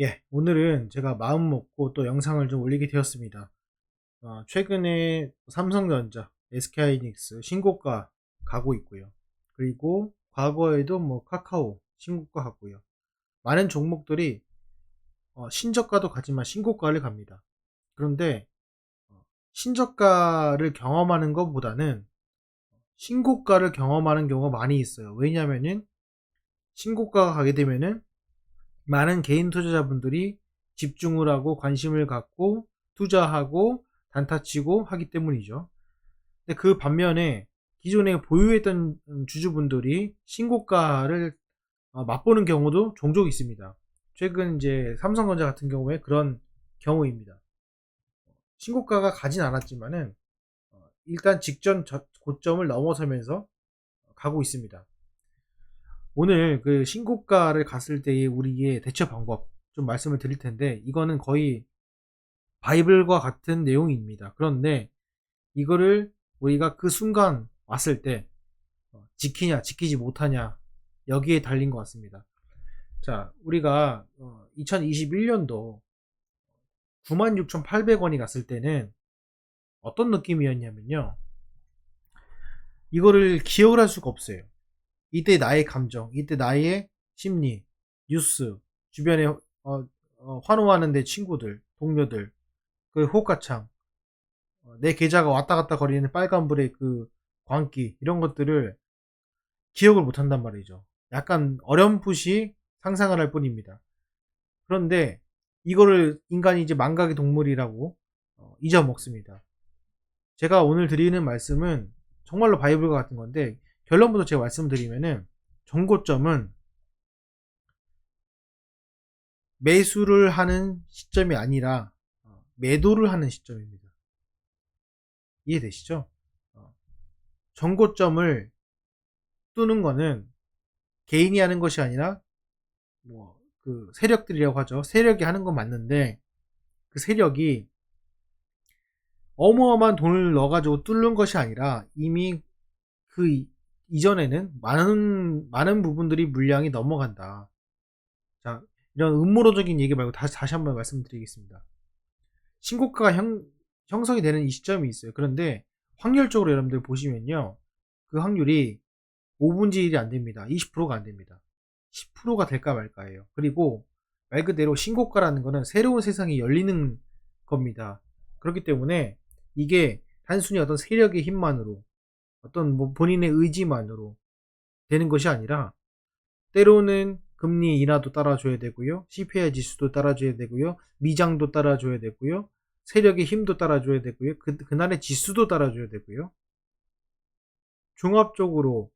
예, 오늘은 제가 마음 먹고 또 영상을 좀 올리게 되었습니다. 최근에 삼성전자, SK하이닉스 신고가 가고 있고요. 그리고 과거에도 뭐 카카오 신고가 갔고요. 많은 종목들이 신저가도 가지만 신고가를 갑니다. 그런데 신저가를 경험하는 것보다는 신고가를 경험하는 경우가 많이 있어요. 왜냐하면은 신고가가 가게 되면은 많은 개인 투자자분들이 집중을 하고 관심을 갖고 투자하고 단타치고 하기 때문이죠. 근데 그 반면에 기존에 보유했던 주주분들이 신고가를 맛보는 경우도 종종 있습니다. 최근 이제 삼성전자 같은 경우에 그런 경우입니다. 신고가가 가진 않았지만은 일단 직전 고점을 넘어서면서 가고 있습니다. 오늘 그 신고가를 갔을 때의 우리의 대처 방법 좀 말씀을 드릴 텐데, 이거는 거의 바이블과 같은 내용입니다. 그런데 이거를 우리가 그 순간 왔을 때 지키냐 지키지 못하냐, 여기에 달린 것 같습니다. 자, 우리가 2021년도 96,800원이 갔을 때는 어떤 느낌이었냐면요, 이거를 기억을 할 수가 없어요. 이때 나의 감정, 이때 나의 심리, 뉴스, 주변에 환호하는 내 친구들, 동료들, 그 호가창, 내 계좌가 왔다 갔다 거리는 빨간불의 그 광기, 이런 것들을 기억을 못 한단 말이죠. 약간 어렴풋이 상상을 할 뿐입니다. 그런데 이거를 인간이 이제 망각의 동물이라고 잊어먹습니다. 제가 오늘 드리는 말씀은 정말로 바이블과 같은 건데, 결론부터 제가 말씀드리면은 정고점은 매수를 하는 시점이 아니라 매도를 하는 시점입니다. 이해되시죠? 어, 정고점을 뚫는 거는 개인이 하는 것이 아니라 뭐 그 세력들이라고 하죠. 세력이 하는 건 맞는데, 그 세력이 어마어마한 돈을 넣어가지고 뚫는 것이 아니라 이미 그 이전에는 많은 부분들이 물량이 넘어간다. 자, 이런 음모론적인 얘기 말고 다시 한번 말씀드리겠습니다. 신고가가 형성이 되는 이 시점이 있어요. 그런데 확률적으로 여러분들 보시면요, 그 확률이 5분의 1이 안 됩니다. 20%가 안 됩니다. 10%가 될까 말까예요. 그리고 말 그대로 신고가라는 거는 새로운 세상이 열리는 겁니다. 그렇기 때문에 이게 단순히 어떤 세력의 힘만으로, 어떤 뭐 본인의 의지만으로 되는 것이 아니라, 때로는 금리 인하도 따라줘야 되고요, CPI 지수도 따라줘야 되고요, 미장도 따라줘야 되고요, 세력의 힘도 따라줘야 되고요, 그날의 지수도 따라줘야 되고요, 종합적으로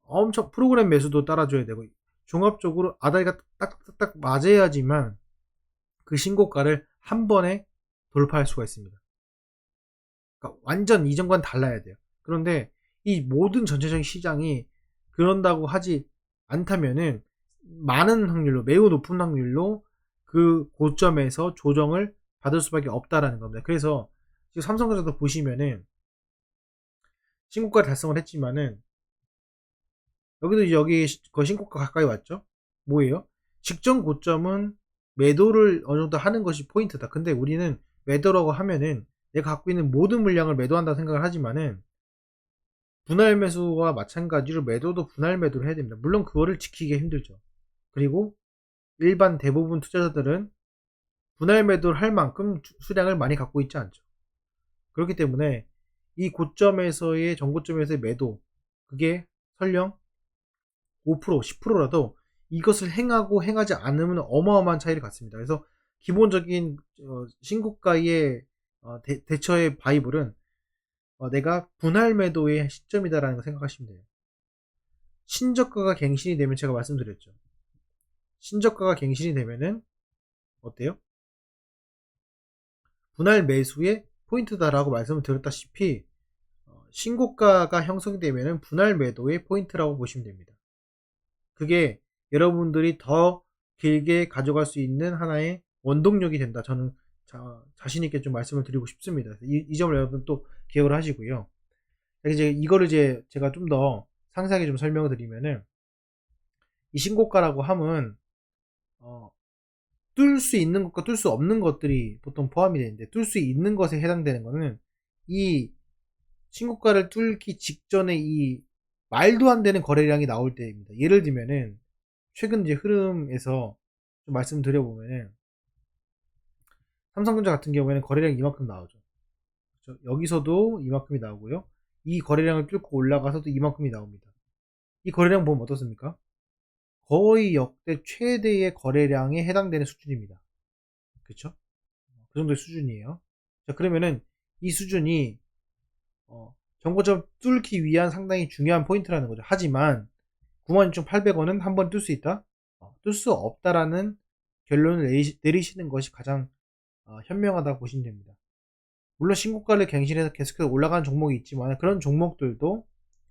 엄청 프로그램 매수도 따라줘야 되고, 종합적으로 아다리가 딱딱딱 맞아야지만 그 신고가를 한 번에 돌파할 수가 있습니다. 그러니까 완전 이전과는 달라야 돼요. 그런데 이 모든 전체적인 시장이 그런다고 하지 않다면은 많은 확률로, 매우 높은 확률로 그 고점에서 조정을 받을 수밖에 없다라는 겁니다. 그래서 지금 삼성전자도 보시면은 신고가 달성을 했지만은, 여기 거의 신고가 가까이 왔죠. 뭐예요? 직전 고점은 매도를 어느 정도 하는 것이 포인트다. 근데 우리는 매도라고 하면은 내가 갖고 있는 모든 물량을 매도한다고 생각을 하지만은, 분할 매수와 마찬가지로 매도도 분할 매도를 해야 됩니다. 물론 그거를 지키기 힘들죠. 그리고 일반 대부분 투자자들은 분할 매도를 할 만큼 수량을 많이 갖고 있지 않죠. 그렇기 때문에 이 고점에서의 정고점에서의 매도, 그게 설령 5%, 10%라도 이것을 행하고 행하지 않으면 어마어마한 차이를 갖습니다. 그래서 기본적인 신고가의 대처의 바이블은 내가 분할 매도의 시점이다라는 거 생각하시면 돼요. 신저가가 갱신이 되면, 제가 말씀드렸죠, 신저가가 갱신이 되면은 어때요? 분할 매수의 포인트다라고 말씀을 드렸다시피, 신고가가 형성이 되면은 분할 매도의 포인트라고 보시면 됩니다. 그게 여러분들이 더 길게 가져갈 수 있는 하나의 원동력이 된다. 저는 자신있게 좀 말씀을 드리고 싶습니다. 이 점을 여러분 또 기억을 하시고요. 이제 이거를 이제 제가 좀 더 상세하게 좀 설명을 드리면은, 이 신고가라고 함은 뚫을 수 있는 것과 뚫을 수 없는 것들이 보통 포함이 되는데, 뚫을 수 있는 것에 해당되는 거는 이 신고가를 뚫기 직전에 이 말도 안 되는 거래량이 나올 때입니다. 예를 들면은 최근 이제 흐름에서 좀 말씀드려보면은 삼성전자 같은 경우에는 거래량이 이만큼 나오죠. 그렇죠? 여기서도 이만큼이 나오고요. 이 거래량을 뚫고 올라가서도 이만큼이 나옵니다. 이 거래량 보면 어떻습니까? 거의 역대 최대의 거래량에 해당되는 수준입니다. 그렇죠? 그 정도의 수준이에요. 자, 그러면은 이 수준이 정고점 뚫기 위한 상당히 중요한 포인트라는 거죠. 하지만 96,800원은 한 번 뜰 수 있다? 뜰 수 없다라는 결론을 내리시는 것이 가장 현명하다고 보시면 됩니다. 물론 신고가를 갱신해서 계속해서 올라가는 종목이 있지만 그런 종목들도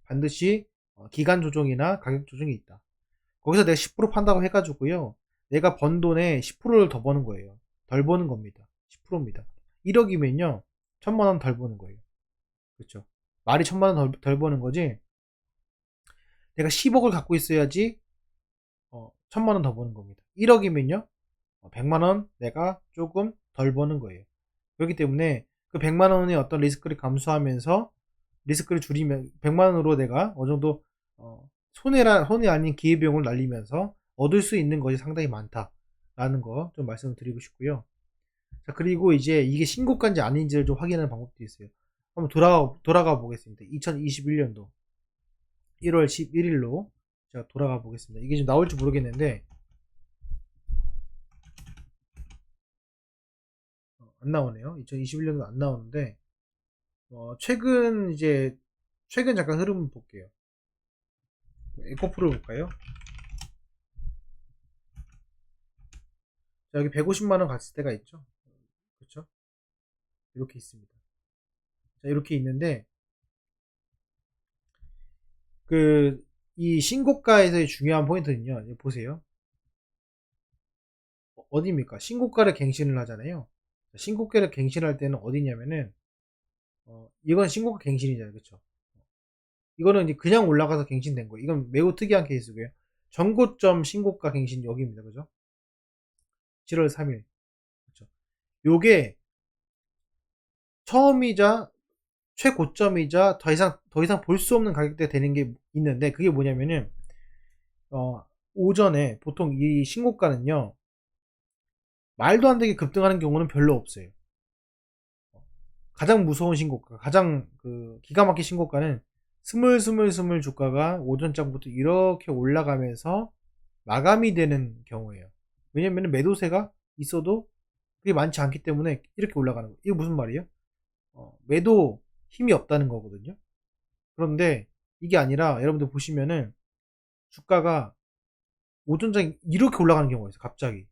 반드시 기간 조정이나 가격 조정이 있다. 거기서 내가 10% 판다고 해가지고요. 내가 번 돈의 10%를 더 버는 거예요. 덜 버는 겁니다. 10%입니다. 1억이면요. 1,000만원 덜 버는 거예요. 그렇죠. 말이 1,000만원 덜 버는 거지. 내가 10억을 갖고 있어야지 1,000만원 더 버는 겁니다. 1억이면요. 100만원 내가 조금 덜 버는 거예요. 그렇기 때문에 그 100만원의 어떤 리스크를 감수하면서 리스크를 줄이면 100만원으로 내가 어느 정도 손해 아닌 기회비용을 날리면서 얻을 수 있는 것이 상당히 많다라는 거 좀 말씀을 드리고 싶고요. 자, 그리고 이제 이게 신고가인지 아닌지를 좀 확인하는 방법도 있어요. 한번 돌아가 보겠습니다. 2021년도 1월 11일로 제가 돌아가 보겠습니다. 이게 좀 나올지 모르겠는데 안 나오네요. 2021년도 안 나오는데 최근 잠깐 흐름 볼게요. 에코프로 볼까요? 자, 여기 150만원 갔을 때가 있죠. 그렇죠? 이렇게 있습니다. 자, 이렇게 있는데 이 신고가에서의 중요한 포인트는요. 보세요. 어디입니까? 신고가를 갱신을 하잖아요. 신고가를 갱신할 때는 어디냐면은 이건 신고가 갱신이잖아요. 그렇죠? 이거는 이제 그냥 올라가서 갱신된 거예요. 이건 매우 특이한 케이스고요. 전고점 신고가 갱신 여기입니다. 그죠? 7월 3일. 그렇죠? 요게 처음이자 최고점이자 더 이상 볼 수 없는 가격대 되는 게 있는데 그게 뭐냐면은 오전에 보통 이 신고가는요. 말도 안 되게 급등하는 경우는 별로 없어요. 가장 무서운 신고가, 가장 기가 막힌 신고가는 스물스물 주가가 오전장부터 이렇게 올라가면서 마감이 되는 경우예요. 왜냐면 매도세가 있어도 그게 많지 않기 때문에 이렇게 올라가는 거예요. 이게 무슨 말이에요? 매도 힘이 없다는 거거든요. 그런데 이게 아니라 여러분들 보시면은 주가가 오전장에 이렇게 올라가는 경우가 있어요. 갑자기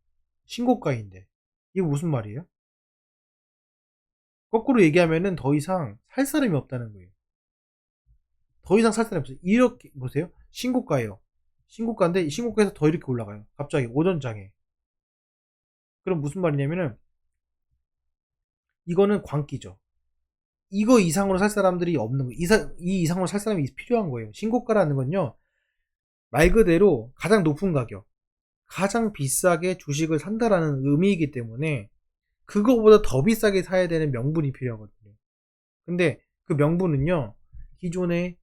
신고가인데 이게 무슨 말이에요? 거꾸로 얘기하면은 더 이상 살 사람이 없다는 거예요. 더 이상 살 사람이 없어요. 이렇게 보세요. 신고가예요. 신고가인데 이 신고가에서 더 이렇게 올라가요. 갑자기 오전장에. 그럼 무슨 말이냐면은 이거는 광기죠. 이거 이상으로 살 사람들이 없는 거예요. 이 이상으로 살 사람이 필요한 거예요. 신고가라는 건요. 말 그대로 가장 높은 가격, 가장 비싸게 주식을 산다라는 의미이기 때문에 그거보다 더 비싸게 사야 되는 명분이 필요하거든요. 근데 그 명분은요. 기존에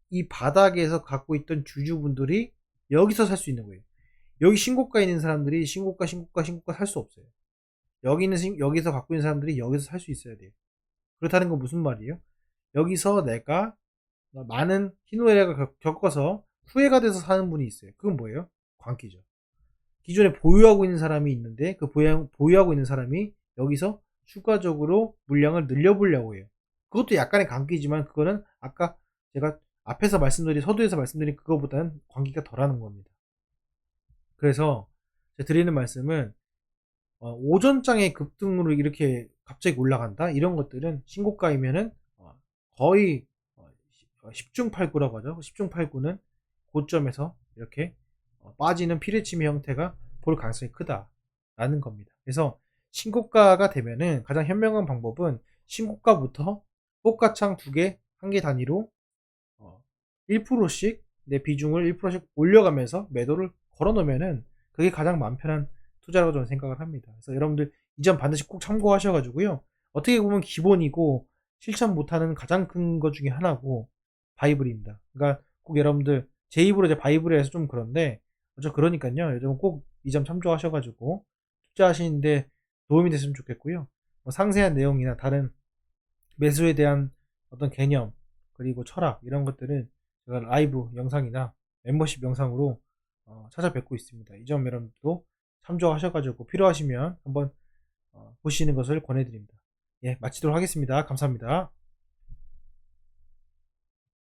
이 바닥에서 갖고 있던 주주분들이 여기서 살 수 있는 거예요. 여기 신고가 있는 사람들이 신고가 살 수 없어요. 여기서 갖고 있는 사람들이 여기서 살 수 있어야 돼요. 그렇다는 건 무슨 말이에요? 여기서 내가 많은 희노애락을 겪어서 후회가 돼서 사는 분이 있어요. 그건 뭐예요? 광기죠. 기존에 보유하고 있는 사람이 있는데 그 보유하고 있는 사람이 여기서 추가적으로 물량을 늘려보려고 해요. 그것도 약간의 광기지만 그거는 아까 제가 앞에서 서두에서 말씀드린 그거보다는 광기가 덜하는 겁니다. 그래서 제가 드리는 말씀은 오전장의 급등으로 이렇게 갑자기 올라간다 이런 것들은 신고가이면은 거의 10중 8구라고 하죠. 10중 8구는 고점에서 이렇게 빠지는 피레침의 형태가 볼 가능성이 크다라는 겁니다. 그래서 신고가가 되면은 가장 현명한 방법은 신고가부터 꽃가창 2개, 1개 단위로 1%씩 내 비중을 1%씩 올려가면서 매도를 걸어 놓으면은 그게 가장 마음 편한 투자라고 저는 생각을 합니다. 그래서 여러분들 이 점 반드시 꼭 참고하셔가지고요. 어떻게 보면 기본이고 실천 못하는 가장 큰 것 중에 하나고 바이블입니다. 그러니까 꼭 여러분들 제 입으로 이제 바이블에 해서 좀 그런데 그러니까요. 여러분 꼭 이 점 참조하셔가지고 투자하시는데 도움이 됐으면 좋겠고요. 뭐 상세한 내용이나 다른 매수에 대한 어떤 개념 그리고 철학 이런 것들은 제가 라이브 영상이나 멤버십 영상으로 찾아뵙고 있습니다. 이 점 여러분도 참조하셔가지고 필요하시면 한번 보시는 것을 권해드립니다. 예, 마치도록 하겠습니다. 감사합니다.